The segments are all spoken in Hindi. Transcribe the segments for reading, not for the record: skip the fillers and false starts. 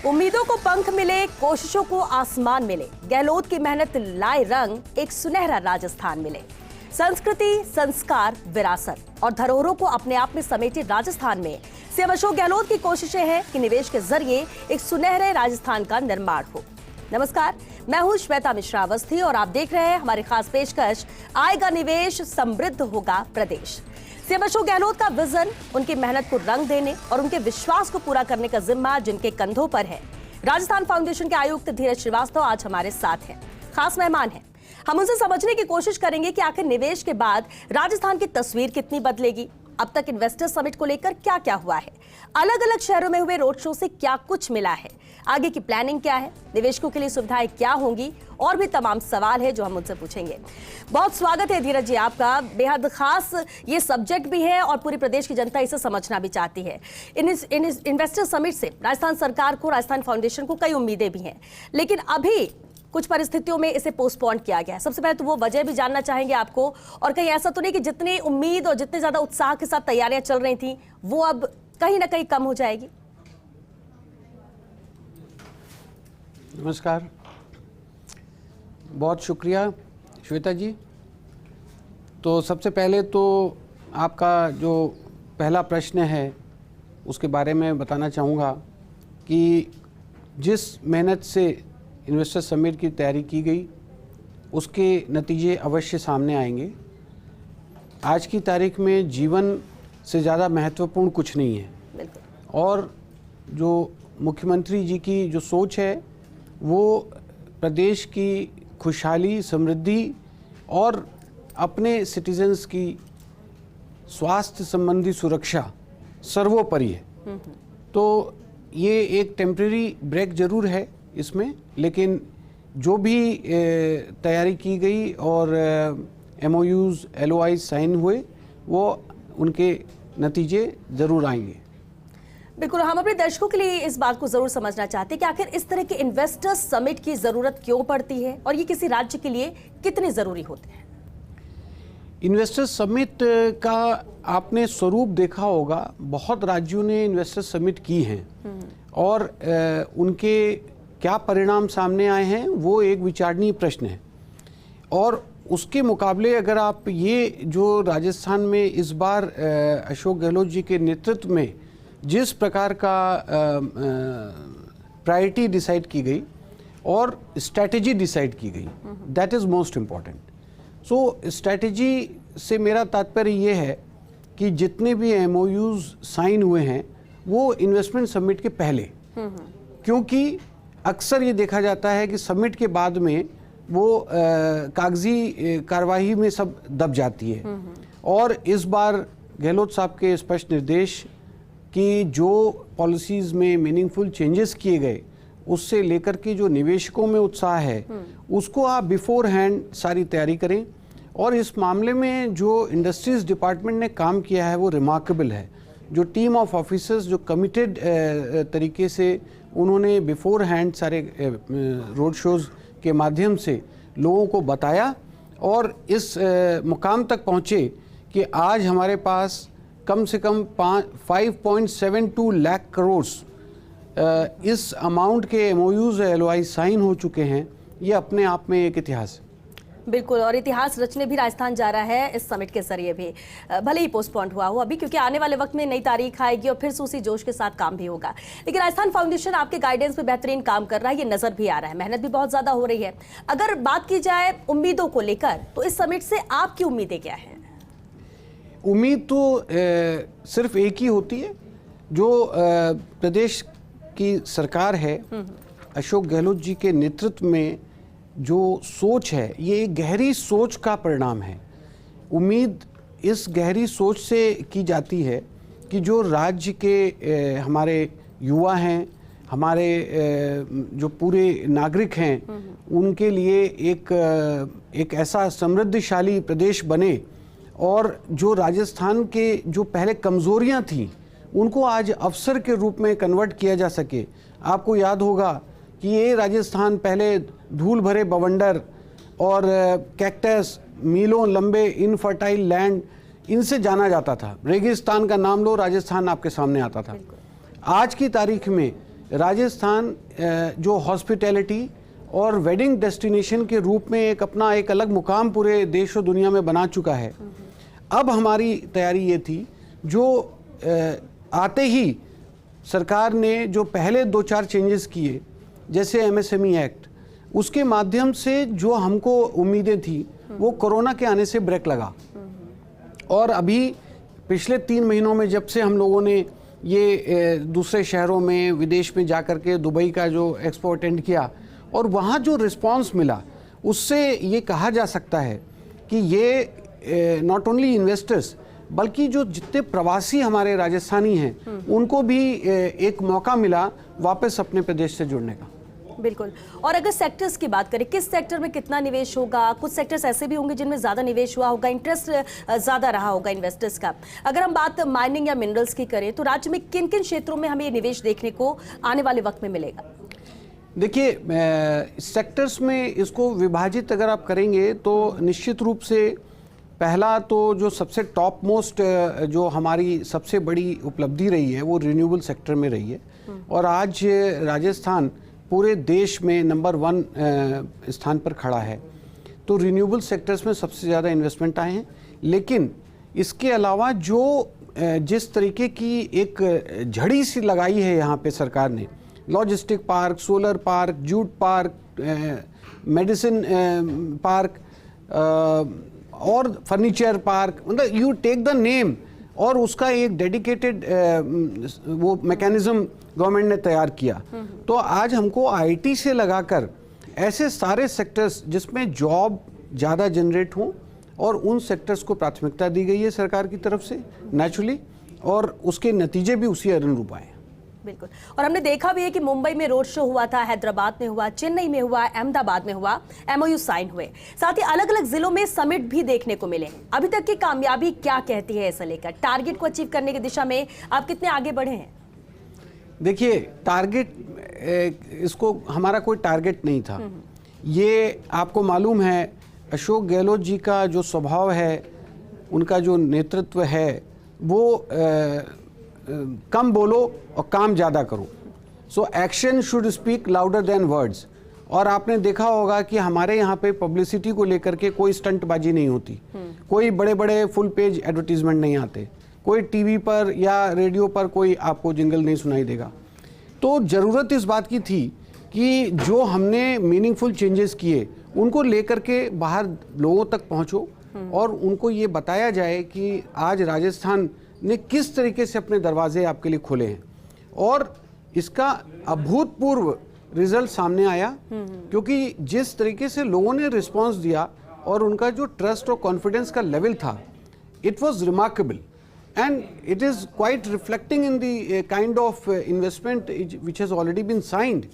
उम्मीदों को पंख मिले, कोशिशों को आसमान मिले। गहलोत की मेहनत लाए रंग, एक सुनहरा राजस्थान मिले। संस्कृति, संस्कार, विरासत और धरोहरों को अपने आप में समेटे राजस्थान में सीएम अशोक गहलोत की कोशिशें हैं कि निवेश के जरिए एक सुनहरे राजस्थान का निर्माण हो। नमस्कार, मैं हूं श्वेता मिश्रा अवस्थी और आप देख रहे हैं हमारी खास पेशकश आएगा निवेश, समृद्ध होगा प्रदेश। सीएम अशोक गहलोत का विजन, उनकी मेहनत को रंग देने और उनके विश्वास को पूरा करने का जिम्मा जिनके कंधों पर है। राजस्थान फाउंडेशन के आयुक्त धीरज श्रीवास्तव आज हमारे साथ हैं, खास मेहमान हैं। हम उनसे समझने की कोशिश करेंगे कि आखिर निवेश के बाद राजस्थान की तस्वीर कितनी बदलेगी, अब तक इन्वेस्टर समिट को लेकर क्या क्या हुआ है, अलग अलग शहरों में हुए रोड शो से क्या कुछ मिला है, आगे की प्लानिंग क्या है, निवेशकों के लिए सुविधाएं क्या होंगी और भी तमाम सवाल है जो हम उनसे पूछेंगे। बहुत स्वागत है धीरज जी आपका। बेहद खास ये सब्जेक्ट भी है और पूरी प्रदेश की जनता इसे समझना भी चाहती है। इन इन्वेस्टर समिट से राजस्थान सरकार को, राजस्थान फाउंडेशन को कई उम्मीदें भी हैं, लेकिन अभी कुछ परिस्थितियों में इसे पोस्टपोन किया गया है। सबसे पहले तो वो वजह भी जानना चाहेंगे आपको, और कहीं ऐसा तो नहीं कि जितनी उम्मीद और जितने ज्यादा उत्साह के साथ तैयारियां चल रही थी वो अब कहीं ना कहीं कम हो जाएगी? नमस्कार, बहुत शुक्रिया श्वेता जी। तो सबसे पहले तो आपका जो पहला प्रश्न है उसके बारे में बताना चाहूँगा कि जिस मेहनत से इन्वेस्टर समिट की तैयारी की गई उसके नतीजे अवश्य सामने आएंगे। आज की तारीख में जीवन से ज़्यादा महत्वपूर्ण कुछ नहीं है और जो मुख्यमंत्री जी की जो सोच है वो प्रदेश की खुशहाली, समृद्धि और अपने सिटीजन्स की स्वास्थ्य संबंधी सुरक्षा सर्वोपरि है। तो ये एक टेम्परेरी ब्रेक जरूर है इसमें, लेकिन जो भी तैयारी की गई और MOUs, LOIs साइन हुए वो उनके नतीजे ज़रूर आएंगे। बिल्कुल, हम अपने दर्शकों के लिए इस बात को जरूर समझना चाहते हैं कि आखिर इस तरह के इन्वेस्टर्स समिट की जरूरत क्यों पड़ती है और ये किसी राज्य के लिए कितने जरूरी होते हैं? इन्वेस्टर्स समिट का आपने स्वरूप देखा होगा, बहुत राज्यों ने इन्वेस्टर समिट की हैं और उनके क्या परिणाम सामने आए हैं वो एक विचारणीय प्रश्न है। और उसके मुकाबले अगर आप ये जो राजस्थान में इस बार अशोक गहलोत जी के नेतृत्व में जिस प्रकार का प्रायोरिटी डिसाइड की गई और स्ट्रैटेजी डिसाइड की गई, that is most important. So strategy से मेरा तात्पर्य ये है कि जितने भी MOUs साइन हुए हैं वो इन्वेस्टमेंट समिट के पहले, क्योंकि अक्सर ये देखा जाता है कि समिट के बाद में वो कागजी कार्रवाई में सब दब जाती है। और इस बार गहलोत साहब के स्पष्ट निर्देश कि जो पॉलिसीज़ में मीनिंगफुल चेंजेस किए गए उससे लेकर के जो निवेशकों में उत्साह है उसको आप बिफोर हैंड सारी तैयारी करें। और इस मामले में जो इंडस्ट्रीज डिपार्टमेंट ने काम किया है वो रिमार्केबल है। जो टीम ऑफ ऑफिसर्स जो कमिटेड तरीके से उन्होंने बिफोर हैंड सारे रोड शोज़ के माध्यम से लोगों को बताया और इस मुकाम तक पहुँचे कि आज हमारे पास कम से कम 5.72 लाख करोड़ इस अमाउंट के MOUs LOI साइन हो चुके हैं। ये अपने आप में एक इतिहास है। बिल्कुल, और इतिहास रचने भी राजस्थान जा रहा है इस समिट के जरिए भी, भले ही पोस्टपोन हुआ हो अभी, क्योंकि आने वाले वक्त में नई तारीख आएगी और फिर से उसी जोश के साथ काम भी होगा। लेकिन राजस्थान फाउंडेशन आपके गाइडेंस में बेहतरीन काम कर रहा है, ये नजर भी आ रहा है, मेहनत भी बहुत ज्यादा हो रही है। अगर बात की जाए उम्मीदों को लेकर तो इस समिट से आपकी उम्मीदें क्या है? उम्मीद तो सिर्फ एक ही होती है, जो प्रदेश की सरकार है अशोक गहलोत जी के नेतृत्व में जो सोच है ये एक गहरी सोच का परिणाम है। उम्मीद इस गहरी सोच से की जाती है कि जो राज्य के हमारे युवा हैं, हमारे जो पूरे नागरिक हैं, उनके लिए एक ऐसा समृद्धशाली प्रदेश बने और जो राजस्थान के जो पहले कमज़ोरियां थीं उनको आज अवसर के रूप में कन्वर्ट किया जा सके। आपको याद होगा कि ये राजस्थान पहले धूल भरे बवंडर और कैक्टस, मीलों लंबे इनफर्टाइल लैंड, इनसे जाना जाता था। रेगिस्तान का नाम लो, राजस्थान आपके सामने आता था। आज की तारीख में राजस्थान जो हॉस्पिटैलिटी और वेडिंग डेस्टिनेशन के रूप में एक अपना एक अलग मुकाम पूरे देश और दुनिया में बना चुका है। अब हमारी तैयारी ये थी, जो आते ही सरकार ने जो पहले 2-4 चेंजेस किए, जैसे एमएसएमई एक्ट, उसके माध्यम से जो हमको उम्मीदें थी वो कोरोना के आने से ब्रेक लगा। और अभी पिछले 3 महीनों में जब से हम लोगों ने ये दूसरे शहरों में, विदेश में जाकर के दुबई का जो एक्सपो अटेंड किया और वहाँ जो रिस्पांस मिला, उससे ये कहा जा सकता है कि ये नॉट ओनली इन्वेस्टर्स बल्कि जो जितने प्रवासी हमारे राजस्थानी हैं उनको भी एक मौका मिला वापस अपने प्रदेश से जुड़ने का। बिल्कुल। और अगर सेक्टर्स की बात करें, किस सेक्टर में कितना निवेश होगा? कुछ सेक्टर्स ऐसे भी होंगे जिनमें ज़्यादा निवेश हुआ होगा, इंटरेस्ट ज़्यादा रहा होगा इन्वेस्टर्स का। अगर हम बात माइनिंग या मिनरल्स की करें तो राज्य में किन किन क्षेत्रों में हमें ये निवेश देखने को आने वाले वक्त में मिलेगा? देखिए, सेक्टर्स में इसको विभाजित अगर आप करेंगे तो निश्चित रूप से पहला तो जो सबसे टॉप मोस्ट जो हमारी सबसे बड़ी उपलब्धि रही है वो रिन्यूएबल सेक्टर में रही है। और आज राजस्थान पूरे देश में नंबर 1 स्थान पर खड़ा है। तो रिन्यूएबल सेक्टर्स में सबसे ज़्यादा इन्वेस्टमेंट आए हैं। लेकिन इसके अलावा जो जिस तरीके की एक झड़ी सी लगाई है यहाँ पे सरकार ने, logistic park, solar park, jute park, medicine park और फर्नीचर पार्क, मतलब यू टेक द नेम, और उसका एक डेडिकेटेड वो मैकेनिज्म गवर्नमेंट ने तैयार किया। तो आज हमको आईटी से लगाकर ऐसे सारे सेक्टर्स जिसमें जॉब ज़्यादा जनरेट हों और उन सेक्टर्स को प्राथमिकता दी गई है सरकार की तरफ से नेचुरली, और उसके नतीजे भी उसी अनुरूप आए। बिल्कुल। और हमने देखा भी है कि मुंबई में रोड शो हुआ था, हैदराबाद में हुआ, चेन्नई में हुआ, अहमदाबाद में हुआ, एमओयू साइन हुए। साथ ही अलग अलग जिलों में समिट भी देखने को मिले। अभी तक की कामयाबी क्या कहती है इसे लेकर? टारगेट को अचीव करने की दिशा में आप कितने आगे बढ़े हैं? देखिए, टारगेट, इसको हमारा कोई टारगेट नहीं था। ये आपको मालूम है, अशोक गहलोत जी का जो स्वभाव है, उनका जो नेतृत्व है, वो कम बोलो और काम ज़्यादा करो। So action should speak louder than words. और आपने देखा होगा कि हमारे यहाँ पे पब्लिसिटी को लेकर के कोई स्टंटबाजी नहीं होती, कोई बड़े बड़े फुल पेज एडवर्टीजमेंट नहीं आते, कोई टीवी पर या रेडियो पर कोई आपको जिंगल नहीं सुनाई देगा। तो ज़रूरत इस बात की थी कि जो हमने मीनिंगफुल चेंजेस किए उनको लेकर के बाहर लोगों तक पहुँचो और उनको ये बताया जाए कि आज राजस्थान ने किस तरीके से अपने दरवाजे आपके लिए खोले हैं। और इसका अभूतपूर्व रिजल्ट सामने आया, क्योंकि जिस तरीके से लोगों ने रिस्पांस दिया और उनका जो ट्रस्ट और कॉन्फिडेंस का लेवल था, it was remarkable and it is quite reflecting in the kind of investment which has already been signed.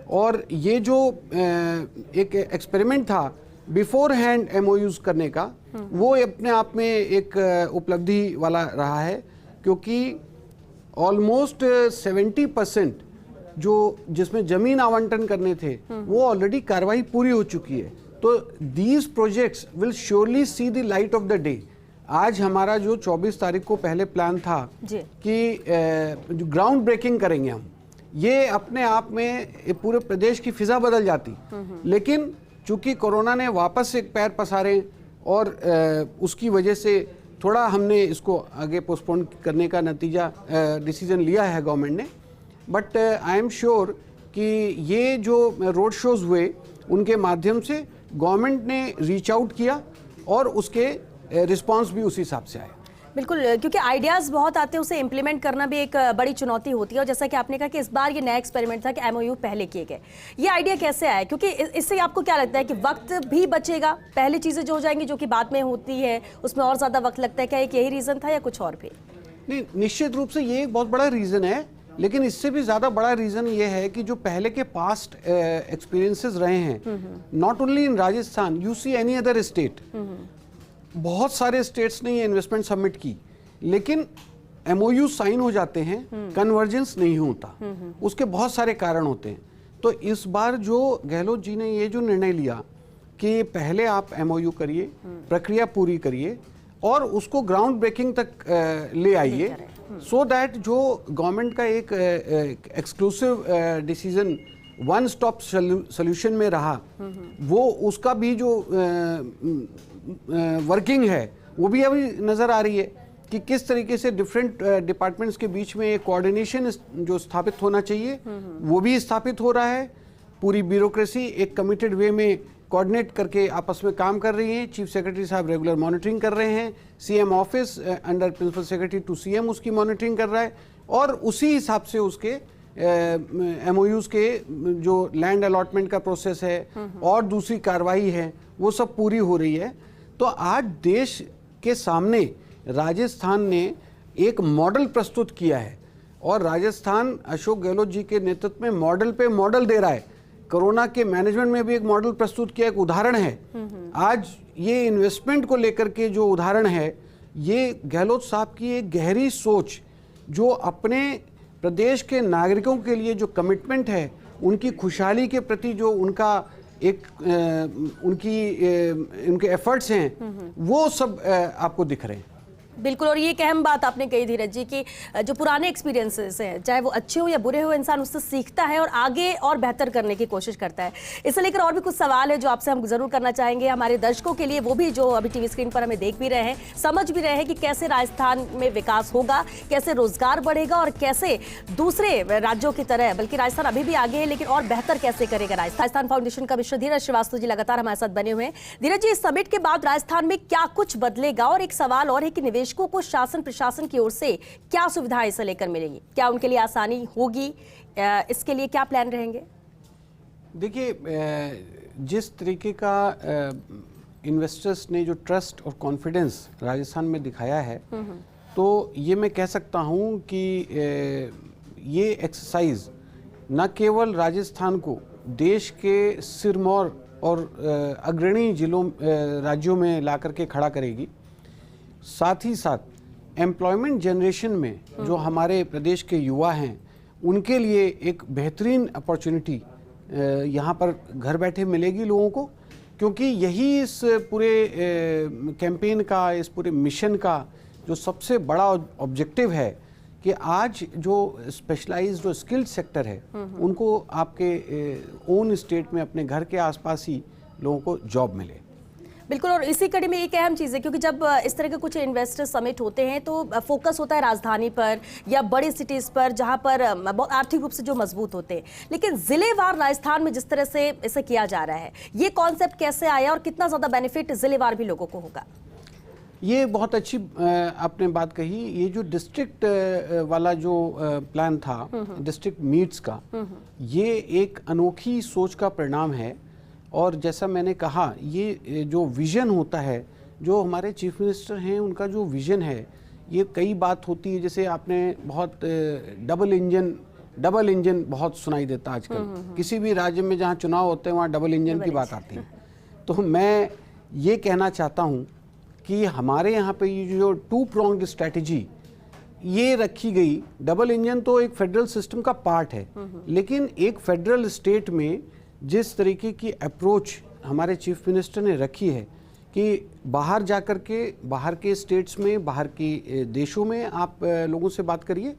और ये जो एक एक्सपेरिमेंट था बिफोर हैंड एमओयूज करने का, वो अपने आप में एक उपलब्धि वाला रहा है, क्योंकि ऑलमोस्ट 70% जो जिसमें जमीन आवंटन करने थे वो ऑलरेडी कार्रवाई पूरी हो चुकी है। तो these projects will surely see the light of the day. आज हमारा जो 24 तारीख को पहले प्लान था कि जो ग्राउंड ब्रेकिंग करेंगे हम, ये अपने आप में पूरे प्रदेश की फिजा बदल जाती। लेकिन चूंकि कोरोना ने वापस एक पैर पसारे और उसकी वजह से थोड़ा हमने इसको आगे पोस्टपोन करने का नतीजा डिसीजन लिया है गवर्नमेंट ने। बट आई एम श्योर कि ये जो रोड शोज हुए उनके माध्यम से गवर्नमेंट ने रीच आउट किया और उसके रिस्पांस भी उसी हिसाब से आया। बिल्कुल, क्योंकि आइडियाज बहुत आते हैं, उसे इम्प्लीमेंट करना भी एक बड़ी चुनौती होती है। और जैसा कि आपने कहा कि इस बार ये नया एक्सपेरिमेंट था कि एमओयू पहले किए गए, ये आइडिया कैसे आया? क्योंकि इससे आपको क्या लगता है कि वक्त भी बचेगा, पहले चीज़ें जो हो जाएंगी जो कि बाद में होती है उसमें और ज़्यादा वक्त लगता है? क्या एक यही रीज़न था या कुछ और भी? नहीं, निश्चित रूप से ये एक बहुत बड़ा रीज़न है, लेकिन इससे भी ज़्यादा बड़ा रीज़न ये है कि जो पहले के पास्ट एक्सपीरियंसेस रहे हैं, not only in Rajasthan, you see any other state, बहुत सारे स्टेट्स ने ये इन्वेस्टमेंट सबमिट की, लेकिन एमओयू साइन हो जाते हैं, कन्वर्जेंस नहीं होता। उसके बहुत सारे कारण होते हैं। तो इस बार जो गहलोत जी ने ये जो निर्णय लिया कि पहले आप एमओयू करिए, प्रक्रिया पूरी करिए और उसको ग्राउंड ब्रेकिंग तक ले आइए, सो दैट जो गवर्नमेंट का एक exclusive decision one stop solution में रहा, वो उसका भी जो वर्किंग है वो भी अभी नज़र आ रही है कि किस तरीके से डिफरेंट डिपार्टमेंट्स के बीच में एक कोऑर्डिनेशन जो स्थापित होना चाहिए वो भी स्थापित हो रहा है। पूरी ब्यूरोक्रेसी एक कमिटेड वे में कोऑर्डिनेट करके आपस में काम कर रही है। चीफ सेक्रेटरी साहब रेगुलर मॉनिटरिंग कर रहे हैं, CM office under principal secretary to CM उसकी मॉनिटरिंग कर रहा है, और उसी हिसाब से उसके एमओयूज के जो लैंड अलॉटमेंट का प्रोसेस है और दूसरी कार्रवाई है वो सब पूरी हो रही है। तो आज देश के सामने राजस्थान ने एक मॉडल प्रस्तुत किया है, और राजस्थान अशोक गहलोत जी के नेतृत्व में मॉडल पे मॉडल दे रहा है। कोरोना के मैनेजमेंट में भी एक मॉडल प्रस्तुत किया, एक उदाहरण है। आज ये इन्वेस्टमेंट को लेकर के जो उदाहरण है, ये गहलोत साहब की एक गहरी सोच, जो अपने प्रदेश के नागरिकों के लिए जो कमिटमेंट है, उनकी खुशहाली के प्रति जो उनका एक उनके एफर्ट्स हैं, वो सब आपको दिख रहे हैं। बिल्कुल, और ये एक अहम बात आपने कही धीरज जी कि जो पुराने एक्सपीरियंसेस हैं, चाहे वो अच्छे हो या बुरे हो, इंसान उससे सीखता है और आगे और बेहतर करने की कोशिश करता है। इसे लेकर और भी कुछ सवाल है जो आपसे हम जरूर करना चाहेंगे हमारे दर्शकों के लिए, वो भी जो अभी टीवी स्क्रीन पर हमें देख भी रहे हैं, समझ भी रहे हैं कि कैसे राजस्थान में विकास होगा, कैसे रोजगार बढ़ेगा और कैसे दूसरे राज्यों की तरह, बल्कि राजस्थान अभी भी आगे है लेकिन और बेहतर कैसे करेगा। राजस्थान फाउंडेशन का मिस्टर धीरज श्रीवास्तव जी लगातार हमारे साथ बने हुए हैं। धीरज जी, इस समिट के बाद राजस्थान में क्या कुछ बदलेगा, और एक सवाल और है कि निवेशकों को शासन प्रशासन की ओर से क्या सुविधाएं इसे लेकर मिलेंगी, क्या उनके लिए आसानी होगी, इसके लिए क्या प्लान रहेंगे? देखिए, जिस तरीके का इन्वेस्टर्स ने जो ट्रस्ट और कॉन्फिडेंस राजस्थान में दिखाया है, तो ये मैं कह सकता हूँ कि ये एक्सरसाइज न केवल राजस्थान को देश के सिरमौर और अग्रणी जिलों राज्यों में ला करके खड़ा करेगी, साथ ही साथ एम्प्लॉयमेंट जनरेशन में जो हमारे प्रदेश के युवा हैं, उनके लिए एक बेहतरीन अपॉर्चुनिटी यहाँ पर घर बैठे मिलेगी लोगों को, क्योंकि यही इस पूरे कैंपेन का, इस पूरे मिशन का जो सबसे बड़ा ऑब्जेक्टिव है कि आज जो स्पेशलाइज्ड जो स्किल्ड सेक्टर है, उनको आपके ओन स्टेट में अपने घर के आसपास ही लोगों को जॉब मिले। बिल्कुल, और इसी कड़ी में एक अहम चीज़ है, क्योंकि जब इस तरह के कुछ इन्वेस्टर समिट होते हैं तो फोकस होता है राजधानी पर या बड़ी सिटीज़ पर, जहां पर बहुत आर्थिक रूप से जो मजबूत होते हैं, लेकिन जिलेवार राजस्थान में जिस तरह से इसे किया जा रहा है, ये कॉन्सेप्ट कैसे आया और कितना ज़्यादा बेनिफिट जिलेवार भी लोगों को होगा? ये बहुत अच्छी आपने बात कही। ये जो डिस्ट्रिक्ट वाला जो प्लान था, डिस्ट्रिक्ट मीट्स का, ये एक अनोखी सोच का परिणाम है। और जैसा मैंने कहा, ये जो विज़न होता है, जो हमारे चीफ मिनिस्टर हैं उनका जो विज़न है, ये कई बात होती है, जैसे आपने बहुत डबल इंजन बहुत सुनाई देता आजकल। किसी भी राज्य में जहाँ चुनाव होते हैं वहाँ डबल इंजन की बात आती है। तो मैं ये कहना चाहता हूँ कि हमारे यहाँ पे ये जो 2 pronged स्ट्रैटेजी ये रखी गई, डबल इंजन तो एक फेडरल सिस्टम का पार्ट है, लेकिन एक फेडरल स्टेट में जिस तरीके की अप्रोच हमारे चीफ मिनिस्टर ने रखी है कि बाहर जाकर के, बाहर के स्टेट्स में, बाहर के देशों में आप लोगों से बात करिए,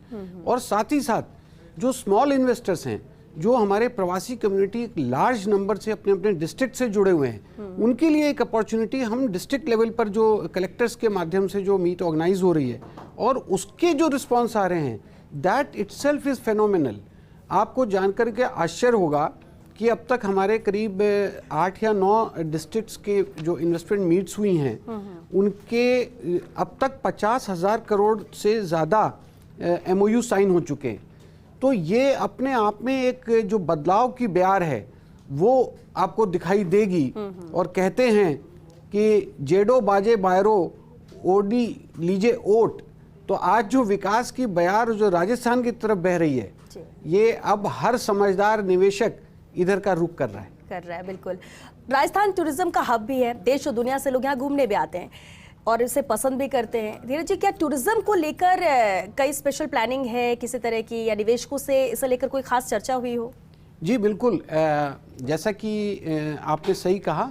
और साथ ही साथ जो स्मॉल इन्वेस्टर्स हैं, जो हमारे प्रवासी कम्युनिटी एक लार्ज नंबर से अपने अपने डिस्ट्रिक्ट से जुड़े हुए हैं, उनके लिए एक अपॉर्चुनिटी हम डिस्ट्रिक्ट लेवल पर जो कलेक्टर्स के माध्यम से जो मीट ऑर्गेनाइज हो रही है, और उसके जो रिस्पॉन्स आ रहे हैं, दैट इटसेल्फ इज़ फेनोमेनल। आपको जानकर के आश्चर्य होगा कि अब तक हमारे करीब 8 या 9 डिस्ट्रिक्ट्स के जो इन्वेस्टमेंट मीट्स हुई हैं, उनके अब तक 50,000 करोड़ से ज़्यादा MOU साइन हो चुके हैं। तो ये अपने आप में एक जो बदलाव की बयार है वो आपको दिखाई देगी। और कहते हैं कि जेडो बाजे बायरो ओडी लीजे ओट, तो आज जो विकास की बयार जो राजस्थान की तरफ बह रही है, ये अब हर समझदार निवेशक इधर का रुख कर रहा है। बिल्कुल, राजस्थान टूरिज्म का हब भी है, देश और दुनिया से लोग यहाँ घूमने भी आते हैं और इसे पसंद भी करते हैं। धीरज जी, क्या टूरिज्म को लेकर कई स्पेशल प्लानिंग है किसी तरह की, या निवेशकों से इसे लेकर कोई खास चर्चा हुई हो? जी बिल्कुल, जैसा कि आपने सही कहा,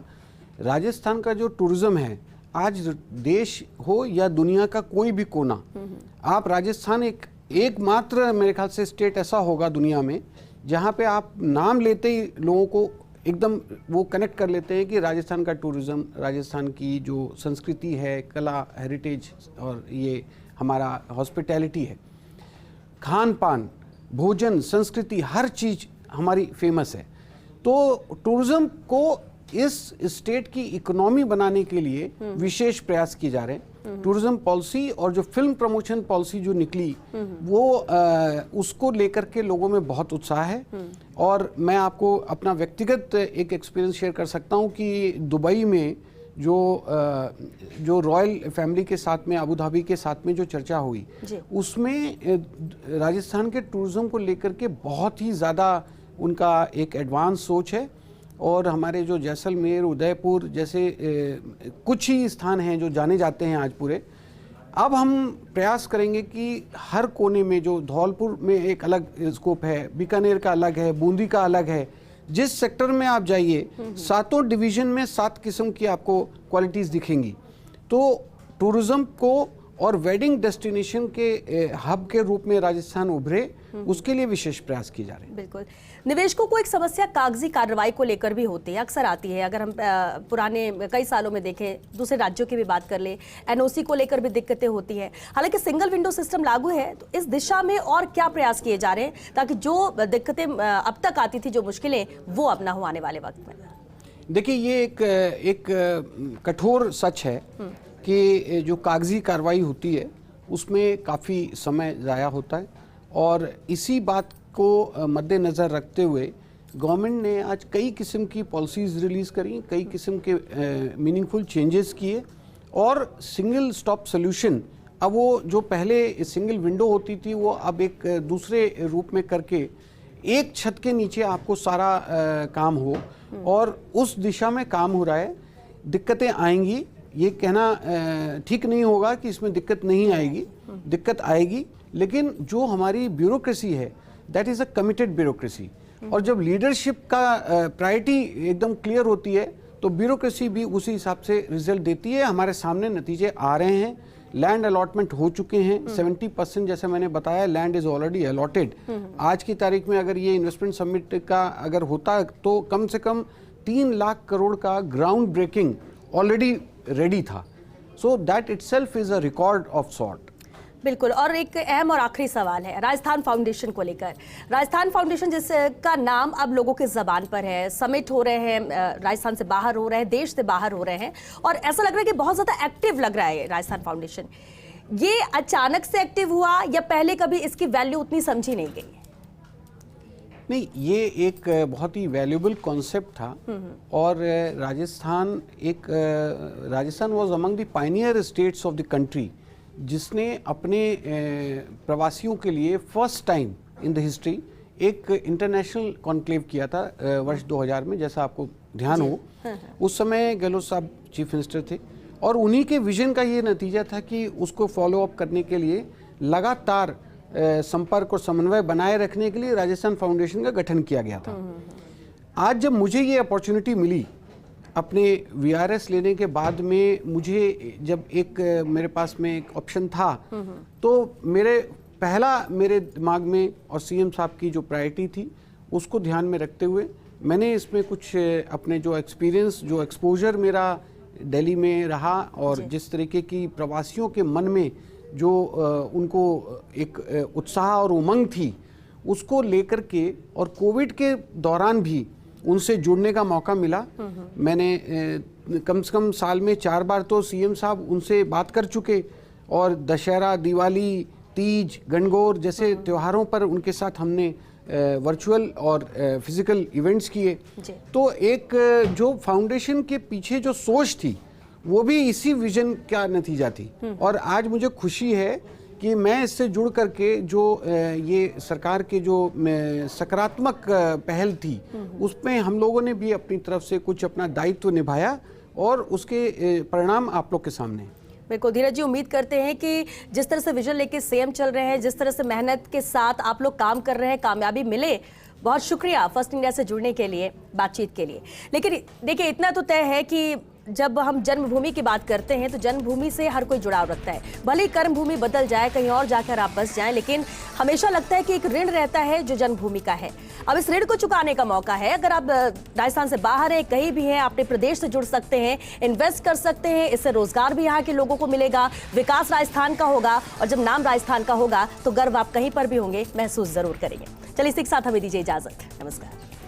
राजस्थान का जो टूरिज्म है आज देश हो या दुनिया का कोई भी कोना, आप राजस्थान एकमात्र मेरे ख्याल से स्टेट ऐसा होगा दुनिया में जहाँ पे आप नाम लेते ही लोगों को एकदम वो कनेक्ट कर लेते हैं कि राजस्थान का टूरिज्म, राजस्थान की जो संस्कृति है, कला, हेरिटेज और ये हमारा हॉस्पिटैलिटी है, खान पान, भोजन, संस्कृति, हर चीज़ हमारी फेमस है। तो टूरिज्म को इस स्टेट की इकोनॉमी बनाने के लिए विशेष प्रयास किए जा रहे हैं। टूरिज्म पॉलिसी और जो फिल्म प्रमोशन पॉलिसी जो निकली वो उसको लेकर के लोगों में बहुत उत्साह है। और मैं आपको अपना व्यक्तिगत एक एक्सपीरियंस शेयर कर सकता हूँ कि दुबई में जो रॉयल फैमिली के साथ में, अबू धाबी के साथ में जो चर्चा हुई, उसमें राजस्थान के टूरिज्म को लेकर के बहुत ही ज़्यादा उनका एक एडवांस सोच है। और हमारे जो जैसलमेर, उदयपुर जैसे कुछ ही स्थान हैं जो जाने जाते हैं आज पूरे। अब हम प्रयास करेंगे कि हर कोने में, जो धौलपुर में एक अलग स्कोप है, बीकानेर का अलग है, बूंदी का अलग है, जिस सेक्टर में आप जाइए सातों डिवीजन में 7 किस्म की आपको क्वालिटीज़ दिखेंगी। तो टूरिज्म को और वेडिंग डेस्टिनेशन के हब के रूप में राजस्थान उभरे, उसके लिए विशेष प्रयास किए जा रहे हैं। बिल्कुल। निवेशकों को एक समस्या कागजी कार्रवाई को लेकर भी होती है, अक्सर आती है। अगर हम पुराने कई सालों में देखें, दूसरे राज्यों की भी बात कर ले, एनओसी को लेकर भी दिक्कतें होती हैं। हालांकि सिंगल विंडो सिस्टम लागू है, तो इस दिशा में और क्या प्रयास किए जा रहे हैं ताकि जो दिक्कतें अब तक आती थी, जो मुश्किलें, वो अब ना हो आने वाले वक्त में? देखिए, ये एक कठोर सच है कि जो कागजी कार्रवाई होती है उसमें काफ़ी समय ज़ाया होता है। और इसी बात को मद्देनज़र रखते हुए गवर्नमेंट ने आज कई किस्म की पॉलिसीज़ रिलीज़ करी, कई किस्म के मीनिंगफुल चेंजेस किए। और सिंगल स्टॉप सोल्यूशन, अब वो जो पहले सिंगल विंडो होती थी वो अब एक दूसरे रूप में करके एक छत के नीचे आपको सारा काम हो, और उस दिशा में काम हो रहा है। दिक्कतें आएंगी, ये कहना ठीक नहीं होगा कि इसमें दिक्कत नहीं आएगी, दिक्कत आएगी। लेकिन जो हमारी ब्यूरोक्रेसी है, that is a committed bureaucracy. और जब लीडरशिप का प्रायोरिटी एकदम क्लियर होती है तो ब्यूरोक्रेसी भी उसी हिसाब से रिजल्ट देती है। हमारे सामने नतीजे आ रहे हैं। लैंड अलॉटमेंट हो चुके हैं 70%, जैसे मैंने बताया, लैंड इज ऑलरेडी अलॉटेड। आज की तारीख में अगर ये इन्वेस्टमेंट समिट का अगर होता तो कम से कम 3 लाख करोड़ का ग्राउंड ब्रेकिंग ऑलरेडी रेडी था। So that itself is a record of sort. बिल्कुल। और एक अहम और आखिरी सवाल है राजस्थान फाउंडेशन को लेकर। राजस्थान फाउंडेशन जिसका नाम अब लोगों के जबान पर है, समिट हो रहे हैं, राजस्थान से बाहर हो रहे हैं, देश से बाहर हो रहे हैं, और ऐसा लग रहा है कि बहुत ज़्यादा एक्टिव लग रहा है राजस्थान फाउंडेशन। ये अचानक से एक्टिव हुआ या पहले कभी इसकी वैल्यू उतनी समझी नहीं गई? नहीं, ये एक बहुत ही वैल्यूबल कॉन्सेप्ट था। और Rajasthan was among the Pioneer states of the country, जिसने अपने प्रवासियों के लिए first time in the history एक इंटरनेशनल कॉन्क्लेव किया था वर्ष 2000 में, जैसा आपको ध्यान हो। उस समय गहलोत साहब चीफ मिनिस्टर थे, और उन्हीं के विजन का ये नतीजा था कि उसको फॉलो अप करने के लिए लगातार संपर्क और समन्वय बनाए रखने के लिए राजस्थान फाउंडेशन का गठन किया गया था। आज जब मुझे ये अपॉर्चुनिटी मिली अपने वीआरएस लेने के बाद में, मुझे जब मेरे पास में एक ऑप्शन था, तो मेरे दिमाग में और सीएम साहब की जो प्रायोरिटी थी उसको ध्यान में रखते हुए मैंने इसमें कुछ अपने जो एक्सपीरियंस, जो एक्सपोजर मेरा दिल्ली में रहा, और जिस तरीके की प्रवासियों के मन में जो उनको एक उत्साह और उमंग थी, उसको लेकर के, और कोविड के दौरान भी उनसे जुड़ने का मौका मिला। मैंने कम से कम साल में 4 बार तो सीएम साहब उनसे बात कर चुके, और दशहरा, दिवाली, तीज, गणगौर जैसे त्योहारों पर उनके साथ हमने वर्चुअल और फिजिकल इवेंट्स किए। तो एक जो फाउंडेशन के पीछे जो सोच थी वो भी इसी विजन का नतीजा थी। और आज मुझे खुशी है कि मैं इससे जुड़ करके जो ये सरकार के जो सकारात्मक पहल थी, उसमें हम लोगों ने भी अपनी तरफ से कुछ अपना दायित्व निभाया, और उसके परिणाम आप लोग के सामने। बिल्कुल धीरज जी, उम्मीद करते हैं कि जिस तरह से विजन लेके सीएम चल रहे हैं, जिस तरह से मेहनत के साथ आप लोग काम कर रहे हैं, कामयाबी मिले। बहुत शुक्रिया फर्स्ट इंडिया से जुड़ने के लिए, बातचीत के लिए। लेकिन देखिए, इतना तो तय है कि जब हम जन्मभूमि की बात करते हैं तो जन्मभूमि से हर कोई जुड़ाव रखता है। भले ही कर्मभूमि बदल जाए, कहीं और जाकर आप बस जाएं, लेकिन हमेशा लगता है कि एक ऋण रहता है जो जन्मभूमि का है। अब इस ऋण को चुकाने का मौका है। अगर आप राजस्थान से बाहर हैं, कहीं भी हैं, अपने प्रदेश से जुड़ सकते हैं, इन्वेस्ट कर सकते हैं, इससे रोजगार भी यहाँ के लोगों को मिलेगा, विकास राजस्थान का होगा, और जब नाम राजस्थान का होगा तो गर्व आप कहीं पर भी होंगे महसूस जरूर करेंगे। चलिए इसी के साथ हमें दीजिए इजाजत। नमस्कार।